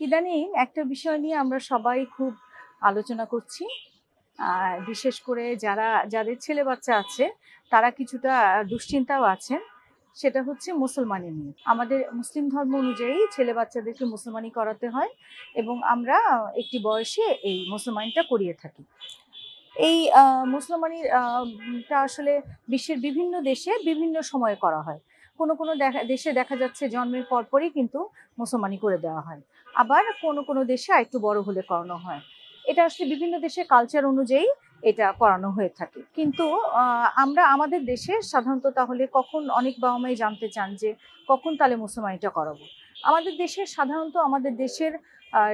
ইদানিং একটা বিষয় নিয়ে আমরা সবাই খুব আলোচনা করছি। বিশেষ করে যাদের ছেলে বাচ্চা আছে তারা কিছুটা দুশ্চিন্তাও আছেন। সেটা হচ্ছে মুসলমানি নিয়ে। আমাদের মুসলিম ধর্ম অনুযায়ী ছেলে বাচ্চাদেরকে মুসলমানি করাতে হয় এবং আমরা একটি বয়সে এই মুসলমানিটা করিয়ে থাকি। এই মুসলমানির টা আসলে বিশ্বের বিভিন্ন দেশে বিভিন্ন সময়ে করা হয়। কোনো দেশে দেখা যাচ্ছে জন্মের পরপরই কিন্তু মুসলমানি করে দেওয়া হয়। আবার কোনো দেশে আরেকটু বড় হলে করানো হয়। এটা আসলে বিভিন্ন দেশের কালচার অনুযায়ী এটা করানো হয়ে থাকে। কিন্তু আমরা আমাদের দেশে সাধারণত তাহলে কখন অনেক বাবা-মাই জানতে চান যে কখন তাহলে মুসলমানিটা করাবো? আমাদের দেশের আর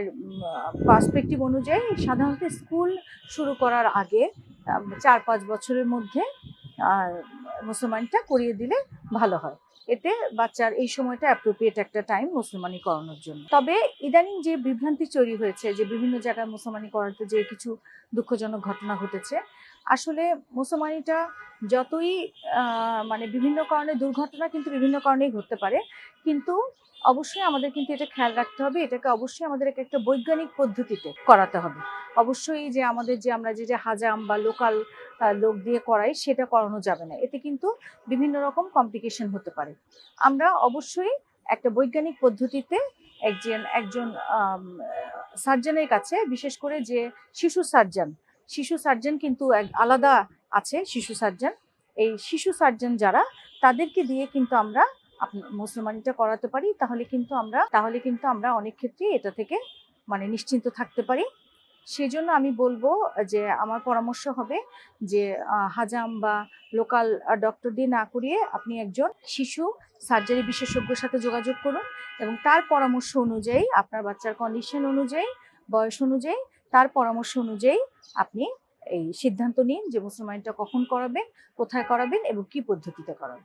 পার্সপেক্টিভ অনুযায়ী সাধারণত স্কুল শুরু করার আগে ৪-৫ বছরের মধ্যে মুসলমানিটা করিয়ে দিলে ভালো হয়। এতে বাচ্চার এই সময়টা অ্যাপ্রোপ্রিয়েট একটা টাইম মুসলমানি করানোর জন্য। তবে ইদানিং যে বিভ্রান্তি তৈরি হয়েছে যে বিভিন্ন জায়গায় মুসলমানি করাতে যেয়ে কিছু দুঃখজনক ঘটনা ঘটেছে। আসলে মুসলমানিটা যতই মানে বিভিন্ন কারণে দুর্ঘটনা কিন্তু বিভিন্ন কারণেই ঘটতে পারে। কিন্তু অবশ্যই আমাদের কিন্তু এটা খেয়াল রাখতে হবে। এটাকে অবশ্যই আমাদের একটা বৈজ্ঞানিক পদ্ধতিতে করাতে হবে। অবশ্যই যে আমরা যে হাজাম বা লোকাল লোক দিয়ে করাই সেটা করানো যাবে না। এতে কিন্তু বিভিন্ন রকম কমপ্লিকেশন হতে পারে। আমরা অবশ্যই একটা বৈজ্ঞানিক পদ্ধতিতে একজন সার্জনের কাছে, বিশেষ করে যে শিশু সার্জন কিন্তু আলাদা আছে শিশু সার্জন। এই শিশু সার্জন যারা তাদেরকে দিয়ে কিন্তু আমরা মুসলমানিটা করাতে পারি। তাহলে কিন্তু আমরা অনেক ক্ষেত্রেই এটা থেকে মানে নিশ্চিন্ত থাকতে পারি। সেজন্য আমি বলবো যে আমার পরামর্শ হবে যে হাজাম বা লোকাল ডক্টর দিয়ে না করিয়ে আপনি একজন শিশু সার্জারি বিশেষজ্ঞের সাথে যোগাযোগ করুন এবং তার পরামর্শ অনুযায়ী আপনার বাচ্চার কন্ডিশন অনুযায়ী, বয়স অনুযায়ী, তার পরামর্শ অনুযায়ী আপনি এই সিদ্ধান্ত নিন যে মুসলমানিটা কখন করাবেন, কোথায় করাবেন এবং কি পদ্ধতিতে করাবেন।